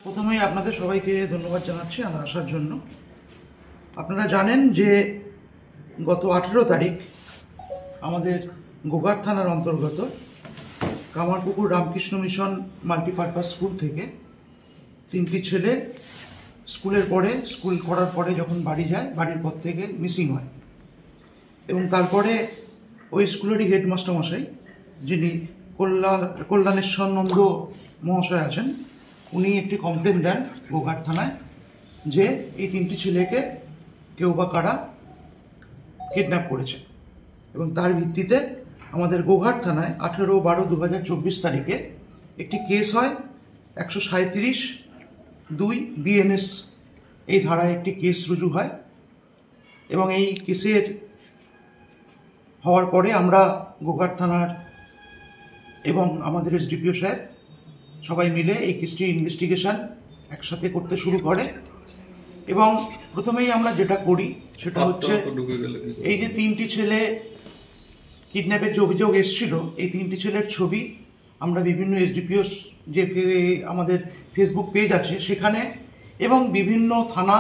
প্রথমেই আপনাদের সবাইকে ধন্যবাদ জানাচ্ছি আসার জন্য। আপনারা জানেন যে গত 18 তারিখ আমাদের গোঘাট থানার অন্তর্গত Kamarpukur Ramakrishna mission multipurpose school থেকে 3টি ছেলে স্কুলের পরে স্কুল করার পরে যখন বাড়ি যায়, বাড়ির পর থেকে মিসিং হয়। এবং তারপরে ওই স্কুলেরই হেডমাস্টার মশাই, যিনি কল্যাণেশ্বর নন্দ মহাশয় আছেন, উনি একটি কমপ্লেন দেন গোঘাট থানায় যে এই 3টি ছেলেকে কেউ বা কারা কিডন্যাপ করেছে। এবং তার ভিত্তিতে আমাদের গোঘাট থানায় 18/12/2024 তারিখে একটি কেস হয়, 137(2) BNS এই ধারায় একটি কেস রুজু হয়। এবং এই কেসের হওয়ার পরে আমরা গোঘাট থানার এবং আমাদের SDPO সাহেব সবাই মিলে এই কেসটির ইনভেস্টিগেশন একসাথে করতে শুরু করে। এবং প্রথমেই আমরা যেটা করি সেটা হচ্ছে এই যে 3টি ছেলে কিডন্যাপের যে অভিযোগ এসেছিল, এই 3টি ছেলের ছবি আমরা বিভিন্ন SDPO যে আমাদের ফেসবুক পেজ আছে সেখানে এবং বিভিন্ন থানা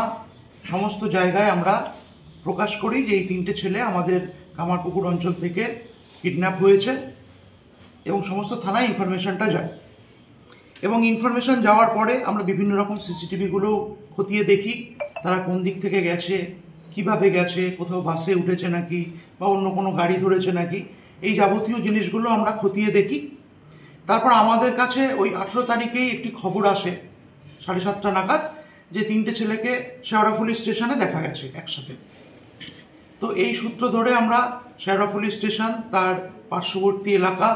সমস্ত জায়গায় আমরা প্রকাশ করি যে এই 3টে ছেলে আমাদের কামারপুকুর অঞ্চল থেকে কিডন্যাপ হয়েছে এবং সমস্ত থানায় ইনফরমেশনটা যায়। এবং ইনফরমেশন যাওয়ার পরে আমরা বিভিন্ন রকম CCTVগুলো খতিয়ে দেখি, তারা কোন দিক থেকে গেছে, কিভাবে গেছে, কোথাও বাসে উঠেছে নাকি বা অন্য কোনো গাড়ি ধরেছে নাকি, এই যাবতীয় জিনিসগুলো আমরা খতিয়ে দেখি। তারপর আমাদের কাছে ওই 18 তারিখেই একটি খবর আসে 7:30 নাগাদ যে 3টে ছেলেকে শেওড়াফুলি স্টেশনে দেখা গেছে একসাথে। তো এই সূত্র ধরে আমরা শেওড়াফুলি স্টেশন, তার পার্শ্ববর্তী এলাকা,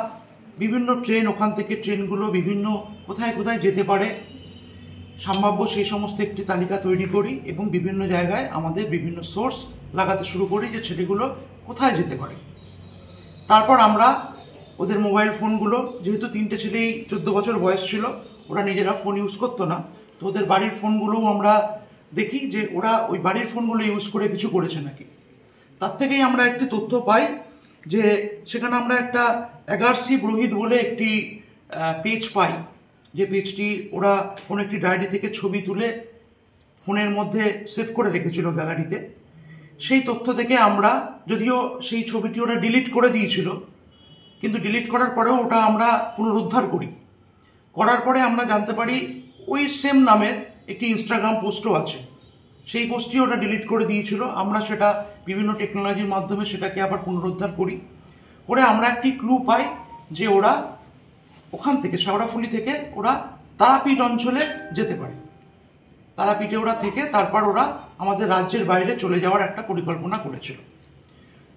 বিভিন্ন ট্রেন, ওখান থেকে ট্রেনগুলো বিভিন্ন কোথায় কোথায় যেতে পারে সম্ভাব্য সেই সমস্ত একটি তালিকা তৈরি করি এবং বিভিন্ন জায়গায় আমাদের বিভিন্ন সোর্স লাগাতে শুরু করি যে ছেলেগুলো কোথায় যেতে পারে। তারপর আমরা ওদের মোবাইল ফোনগুলো, যেহেতু 3টে ছেলেই 14 বছর বয়স ছিল, ওরা নিজেরা ফোন ইউজ করতো না, তো ওদের বাড়ির ফোনগুলোও আমরা দেখি যে ওরা ওই বাড়ির ফোনগুলো ইউজ করে কিছু করেছে নাকি। তার থেকেই আমরা একটি তথ্য পাই যে সেখানে আমরা একটা এগারসি ব্রোহিত বলে একটি পেজ পাই, যে পেজটি ওরা কোনো একটি ডায়েরি থেকে ছবি তুলে ফোনের মধ্যে সেভ করে রেখেছিল গ্যালারিতে। সেই তথ্য থেকে আমরা, যদিও সেই ছবিটি ওরা ডিলিট করে দিয়েছিল, কিন্তু ডিলিট করার পরেও ওটা আমরা পুনরুদ্ধার করি। করার পরে আমরা জানতে পারি ওই সেম নামের একটি ইনস্টাগ্রাম পোস্টও আছে, সেই পোস্টটি ওটা ডিলিট করে দিয়েছিল। আমরা সেটা বিভিন্ন টেকনোলজির মাধ্যমে সেটাকে আবার পুনরুদ্ধার করি, করে আমরা একটি ক্লু পাই যে ওরা ওখান থেকে শেওড়াফুলি থেকে ওরা তারাপীঠ অঞ্চলে যেতে পারে। তারাপীঠে ওরা থেকে তারপর ওরা আমাদের রাজ্যের বাইরে চলে যাওয়ার একটা পরিকল্পনা করেছিল।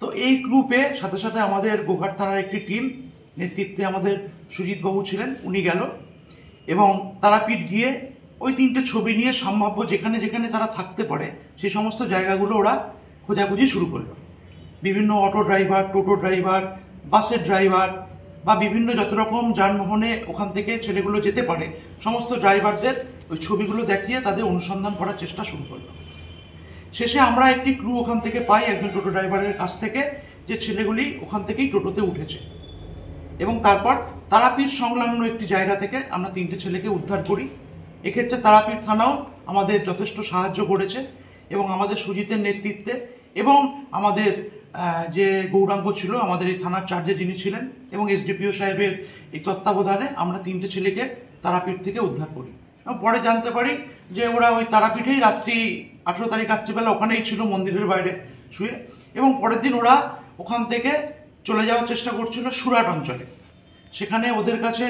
তো এই ক্লু পেয়ে সাথে সাথে আমাদের গোঘাট থানার একটি টিম নেতৃত্বে আমাদের সুজিতবাবু ছিলেন, উনি গেল এবং তারাপীঠ গিয়ে ওই 3টে ছবি নিয়ে সম্ভাব্য যেখানে যেখানে তারা থাকতে পারে সেই সমস্ত জায়গাগুলো ওরা খোঁজাখুঁজি শুরু করলো। বিভিন্ন অটো ড্রাইভার, টোটো ড্রাইভার, বাসের ড্রাইভার বা বিভিন্ন যত রকম যানবাহনে ওখান থেকে ছেলেগুলো যেতে পারে সমস্ত ড্রাইভারদের ওই ছবিগুলো দেখিয়ে তাদের অনুসন্ধান করার চেষ্টা শুরু করলো। শেষে আমরা একটি ক্লু ওখান থেকে পাই একজন টোটো ড্রাইভারের কাছ থেকে, যে ছেলেগুলি ওখান থেকেই টোটোতে উঠেছে। এবং তারপর তারাপীঠ সংলগ্ন একটি জায়গা থেকে আমরা 3টে ছেলেকে উদ্ধার করি। এক্ষেত্রে তারাপীঠ থানাও আমাদের যথেষ্ট সাহায্য করেছে এবং আমাদের সুজিতের নেতৃত্বে এবং আমাদের যে গৌরাঙ্গ ছিল আমাদের এই থানার চার্জে যিনি ছিলেন এবং SDPO সাহেবের এই তত্ত্বাবধানে আমরা 3টে ছেলেকে তারাপীঠ থেকে উদ্ধার করি। এবং পরে জানতে পারি যে ওরা ওই তারাপীঠেই রাত্রি 18 তারিখ রাত্রিবেলা ওখানেই ছিল মন্দিরের বাইরে শুয়ে, এবং পরের দিন ওরা ওখান থেকে চলে যাওয়ার চেষ্টা করছিল সুরাট অঞ্চলে। সেখানে ওদের কাছে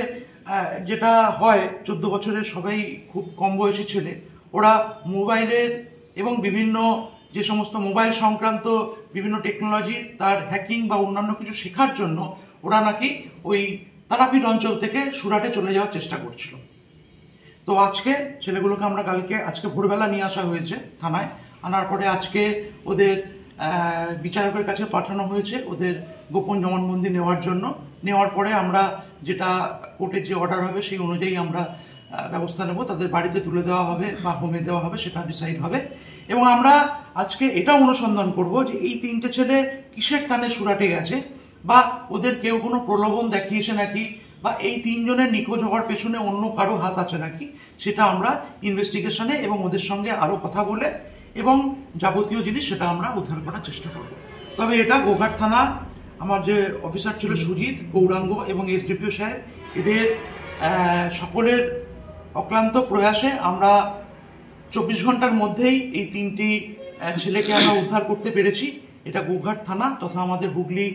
যেটা হয়, 14 বছরের সবাই খুব কম বয়সী ছেলে, ওরা মোবাইলের এবং বিভিন্ন যে সমস্ত মোবাইল সংক্রান্ত বিভিন্ন টেকনোলজির তার হ্যাকিং বা অন্যান্য কিছু শেখার জন্য ওরা নাকি ওই তারাপীঠ অঞ্চল থেকে সুরাটে চলে যাওয়ার চেষ্টা করছিল। তো আজকে ছেলেগুলোকে আমরা আজকে ভোরবেলা নিয়ে আসা হয়েছে থানায়। আনার পরে আজকে ওদের বিচারকের কাছে পাঠানো হয়েছে ওদের গোপন জবানবন্দি নেওয়ার জন্য। নেওয়ার পরে আমরা যেটা কোর্টের যে অর্ডার হবে সেই অনুযায়ী আমরা ব্যবস্থা নেব, তাদের বাড়িতে তুলে দেওয়া হবে বা হোমে দেওয়া হবে সেটা ডিসাইড হবে। এবং আমরা আজকে এটা অনুসন্ধান করব যে এই 3টে ছেলে কিসের টানে সুরাটে গেছে, বা ওদের কেউ কোনো প্রলোভন দেখিয়েছে নাকি বা এই 3 জনের নিখোঁজ হওয়ার পেছনে অন্য কারো হাত আছে নাকি সেটা আমরা ইনভেস্টিগেশনে এবং ওদের সঙ্গে আরও কথা বলে এবং যাবতীয় জিনিস সেটা আমরা উদ্ধার করার চেষ্টা করব। তবে এটা গোঘাট থানা আমার যে অফিসার ছিল সুজিত, গৌরাঙ্গ এবং এসডিপিও সাহেব, এদের সকলের অক্লান্ত প্রয়াসে আমরা 24 ঘন্টার মধ্যেই এই 3টি ছেলেকে আমরা উদ্ধার করতে পেরেছি। এটা গোঘাট থানা তথা আমাদের হুগলি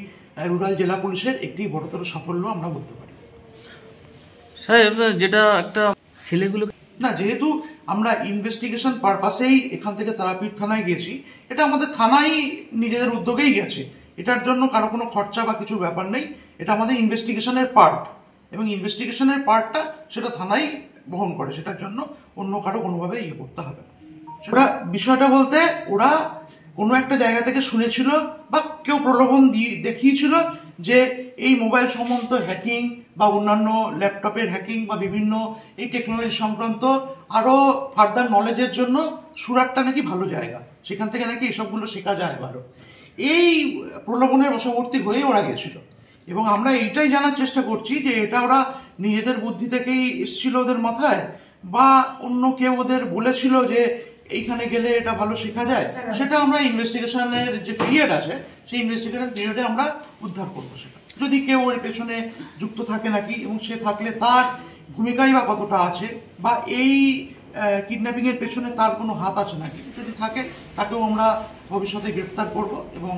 রুরাল জেলা পুলিশের একটি বড়তর সাফল্য আমরা বলতে পারি। সাহেব, যেটা একটা ছেলেগুলো না, যেহেতু আমরা ইনভেস্টিগেশন পারপাসেই এখান থেকে তারাপীঠ থানায় গেছি, এটা আমাদের থানাই নিজেদের উদ্যোগেই গেছে, এটার জন্য কারো কোনো খরচা বা কিছু ব্যাপার নেই। এটা আমাদের ইনভেস্টিগেশনের পার্ট এবং ইনভেস্টিগেশনের পার্টটা সেটা থানাই বহন করে, সেটার জন্য অন্য কারো কোনোভাবে করতে হবে না। সেটা বিষয়টা বলতে ওরা কোনো একটা জায়গা থেকে শুনেছিল বা কেউ প্রলোভন দেখিয়েছিল যে এই মোবাইল সম্বন্ধ হ্যাকিং বা অন্যান্য ল্যাপটপের হ্যাকিং বা বিভিন্ন এই টেকনোলজি সংক্রান্ত আরও ফার্দার নলেজের জন্য সুরাটটা নাকি ভালো জায়গা, সেখান থেকে নাকি এসবগুলো শেখা যায় ভালো। এই প্রলোভনের বশবর্তী হয়ে ওরা গেছিল এবং আমরা এইটাই জানার চেষ্টা করছি যে এটা ওরা নিজেদের বুদ্ধি থেকেই এসেছিল ওদের মাথায়, বা অন্য কেউ ওদের বলেছিল যে এইখানে গেলে এটা ভালো শেখা যায়, সেটা আমরা ইনভেস্টিগেশনের যে পিরিয়ড আছে সেই ইনভেস্টিগেশন পিরিয়ডে আমরা উদ্ধার করবো। সেটা যদি কেউ ওর পেছনে যুক্ত থাকে নাকি এবং সে থাকলে তার ভূমিকাই বা কতটা আছে, বা এই কিডন্যাপিংয়ের পেছনে তার কোনো হাত আছে নাকি, যদি থাকে তাকেও আমরা ভবিষ্যতে গ্রেফতার করব এবং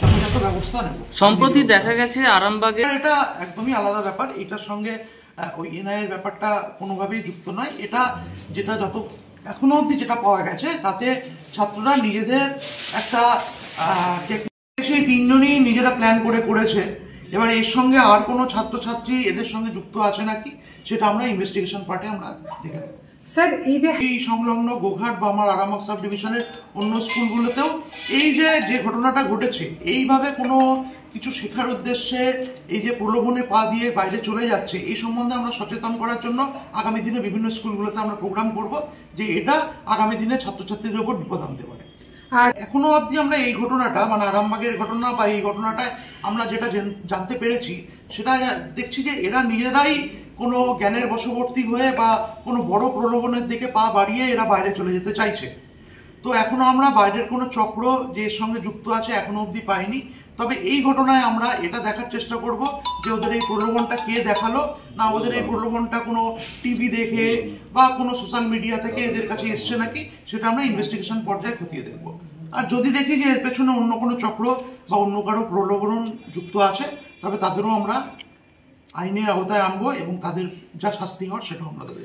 যথাযথ ব্যবস্থা নেব। সম্প্রতি দেখা গেছে আরামবাগে, এটা একদমই আলাদা ব্যাপার, এটার সঙ্গে ওই এনআইয়ের ব্যাপারটা কোনোভাবেই যুক্ত নয়। এটা যেটা যত এখনো অবধি যেটা পাওয়া গেছে তাতে ছাত্ররা নিজেদের একটা সেই 3 জনই নিজেরা প্ল্যান করে করেছে। এবার এর সঙ্গে আর কোনো ছাত্রছাত্রী এদের সঙ্গে যুক্ত আছে নাকি সেটা আমরা ইনভেস্টিগেশন পার্টে আমরা দেখে নেব। স্যার, এই সংলগ্ন গোঘাট বা আমার আরামবাগ সাব ডিভিশনের অন্য স্কুলগুলোতেও এই যে ঘটনাটা ঘটেছে, এইভাবে কোনো কিছু শেখার উদ্দেশ্যে এই যে প্রলোভনে পা দিয়ে বাইরে চলে যাচ্ছে, এই সম্বন্ধে আমরা সচেতন করার জন্য আগামী দিনে বিভিন্ন স্কুলগুলোতে আমরা প্রোগ্রাম করব যে এটা আগামী দিনে ছাত্রছাত্রীদের উপর বিপদ আনতে পারে। আর এখনো অবধি আমরা এই ঘটনাটা মানে আরামবাগের ঘটনা বা এই ঘটনাটায় আমরা যেটা জানতে পেরেছি সেটা দেখছি যে এরা নিজেরাই কোনো জ্ঞানের বশবর্তী হয়ে বা কোনো বড় প্রলোভনের দিকে পা বাড়িয়ে এরা বাইরে চলে যেতে চাইছে। তো এখনো আমরা বাইরের কোনো চক্র যে এর সঙ্গে যুক্ত আছে এখনো অবধি পাইনি। তবে এই ঘটনায় আমরা এটা দেখার চেষ্টা করব যে ওদের এই প্রলোভনটা কে দেখালো, না ওদের এই প্রলোভনটা কোনো টিভি দেখে বা কোনো সোশ্যাল মিডিয়া থেকে এদের কাছে এসছে নাকি সেটা আমরা ইনভেস্টিগেশন পর্যায়ে খতিয়ে দেখব। আর যদি দেখি যে এর পেছনে অন্য কোনো চক্র বা অন্য কারো প্রলোভন যুক্ত আছে তবে তাদেরও আমরা আইনের আওতায় আনবো এবং তাদের যা শাস্তি হওয়ার সেটাও আমরা দেবো।